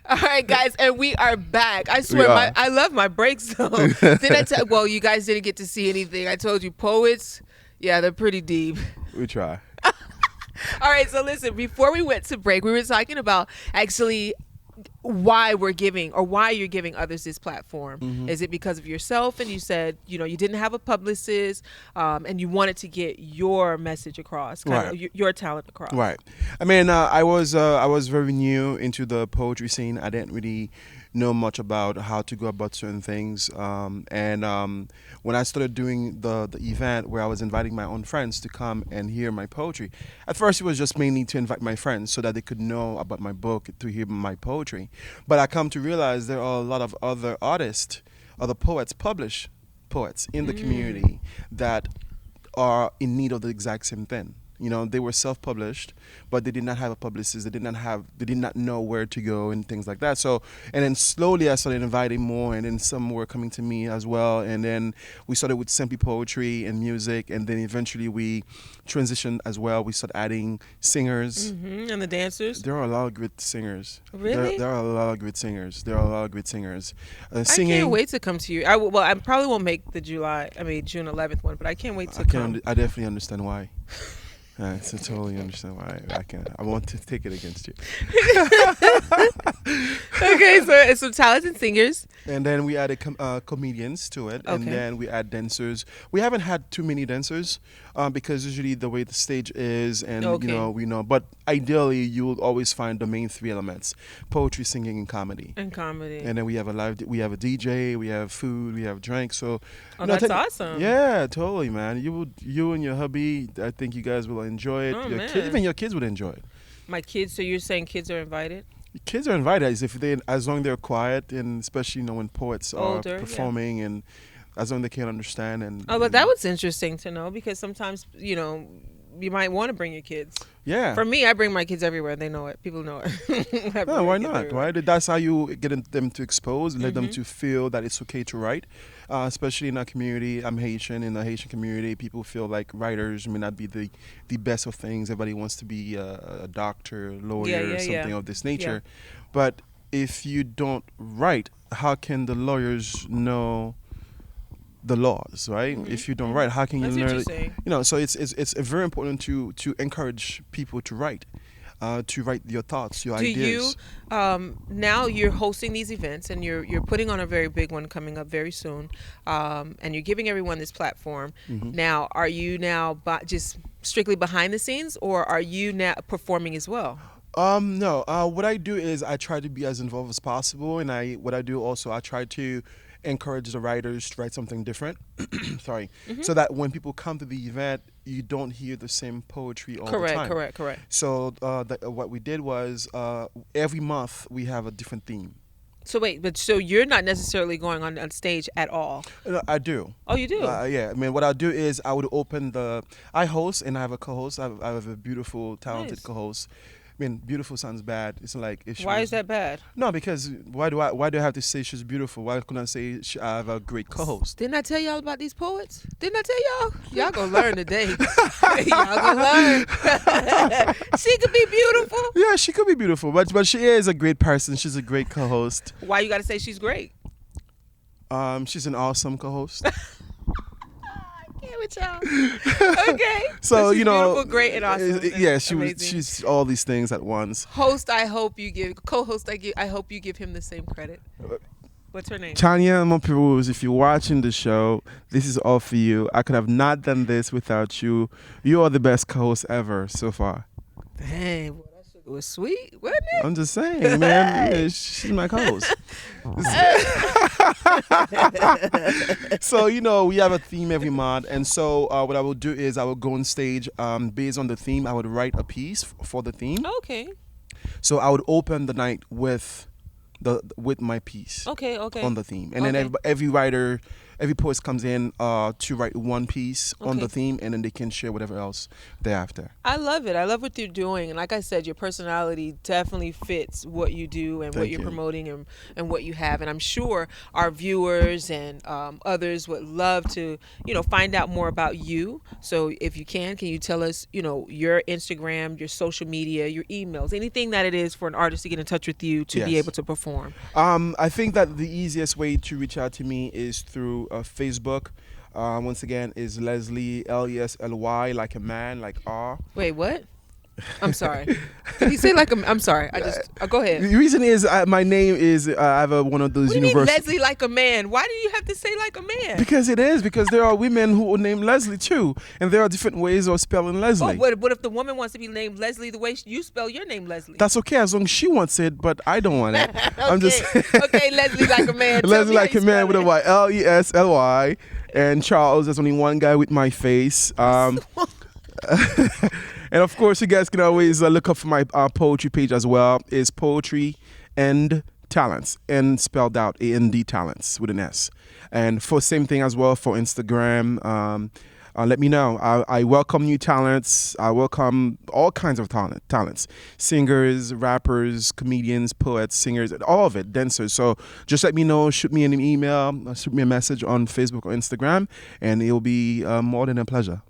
All right, guys, and we are back. I We swear, are. I love my breaks though. Did I tell? Well, you guys didn't get to see anything. I told you, poets. Yeah, they're pretty deep. We try. All right, so listen. Before we went to break, we were talking about actually why we're giving or why you're giving others this platform. Mm-hmm. Is it because of yourself? And you said, you didn't have a publicist, and you wanted to get your message across, kind of your talent across. Right. I mean, I was very new into the poetry scene. I didn't really know much about how to go about certain things. And when I started doing the event where I was inviting my own friends to come and hear my poetry, at first it was just mainly to invite my friends so that they could know about my book, to hear my poetry. But I come to realize there are a lot of other artists, other poets, published poets in the community that are in need of the exact same thing. They were self-published, but they did not have a publicist. They did not know where to go and things like that. So, and then slowly I started inviting more, and then some were coming to me as well. And then we started with simply poetry and music, and then eventually we transitioned as well. We started adding singers. And the dancers. There are a lot of great singers. Really? There are a lot of great singers. I can't wait to come to you. I probably won't make the June 11th one, but I can't wait to come. I definitely understand why. I totally understand why I want to take it against you. Okay, so it's some talented singers. And then we added comedians to it, and then we add dancers. We haven't had too many dancers because usually the way the stage is, and we know. But ideally, you will always find the main three elements: poetry, singing, and comedy. And then we have we have a DJ, we have food, we have drinks. So, that's awesome. Yeah, totally, man. You and your hubby, I think you guys will enjoy it. Even your kids would enjoy it. My kids. So you're saying kids are invited? Kids are invited as long as they're quiet, and especially when poets are performing, and as long as they can understand. And but that was interesting to know, because sometimes you might want to bring your kids. Yeah. For me, I bring my kids everywhere. They know it. People know it. No, why not? Right? That's how you get them to expose, let them to feel that it's okay to write. Especially in our community, I'm Haitian. In the Haitian community, people feel like writers may not be the best of things. Everybody wants to be a doctor, lawyer, something of this nature. Yeah. But if you don't write, how can the lawyers know the laws, right? If you don't write, how can you learn? So it's very important to encourage people to write your thoughts, your ideas. Do you now you're hosting these events, and you're putting on a very big one coming up very soon, and you're giving everyone this platform. Now, are you now just strictly behind the scenes, or are you now performing as well? No. What I do is I try to be as involved as possible, and I try to encourage the writers to write something different. Sorry. So that when people come to the event, you don't hear the same poetry all the time. Correct. So what we did was every month we have a different theme. So wait, so you're not necessarily going on stage at all? I do. Oh, you do? Yeah. I mean, what I do is I would I host, and I have a co-host. I have a beautiful, talented co-host. I mean, beautiful sounds bad. It's like if why is that bad? No, because why do I have to say she's beautiful? Why couldn't I say I have a great co-host? Didn't I tell y'all about these poets? Didn't I tell y'all? Y'all gonna learn today. Y'all gonna learn. She could be beautiful. Yeah, she could be beautiful, but she is a great person. She's a great co-host. Why you gotta say she's great? She's an awesome co-host. With y'all. Okay. So she's beautiful, great, and awesome. Yeah, she's all these things at once. Host, I hope you give. Co-host, I hope you give him the same credit. What's her name? Tanya Monperuz, if you're watching the show, this is all for you. I could have not done this without you. You are the best co-host ever so far. Dang, boy, that shit was sweet, wasn't it? I'm just saying, man. Yeah, she's my co-host. So, we have a theme every month. And so what I will do is I will go on stage based on the theme. I would write a piece for the theme. Okay. So I would open the night with with my piece Okay. on the theme, and then Okay. every writer, every poet comes in to write one piece on the Okay. theme, and then they can share whatever else thereafter. I love it. I love what you're doing. And like I said, your personality definitely fits what you do and what Thank you're you. promoting and what you have. And I'm sure our viewers and others would love to, find out more about you. So if you can you tell us, your Instagram, your social media, your emails, anything that it is for an artist to get in touch with you to be Yes. able to perform? I think that the easiest way to reach out to me is through Facebook. Once again, is Leslie, Lesly, like a man, like R. Wait, what? I'm sorry. Did he say like I'm sorry. I just go ahead. The reason is my name is I have one of those What do you mean universal. Leslie like a man? Why do you have to say like a man? Because there are women who are named Leslie too, and there are different ways of spelling Leslie. Oh, what if the woman wants to be named Leslie the way you spell your name, Leslie? That's okay as long as she wants it, but I don't want it. I'm just Okay, Leslie like a man. Tell Leslie me how like you a man spell with a it. Y, Lesly, and Charles. There's only one guy with my face. And of course, you guys can always look up for my poetry page as well. It's Poetry and Talents, and spelled out AND Talents with an S. And for same thing as well for Instagram. Let me know. I welcome new talents. I welcome all kinds of talents. Singers, rappers, comedians, poets, singers, all of it, dancers. So just let me know. Shoot me an email, shoot me a message on Facebook or Instagram, and it will be more than a pleasure.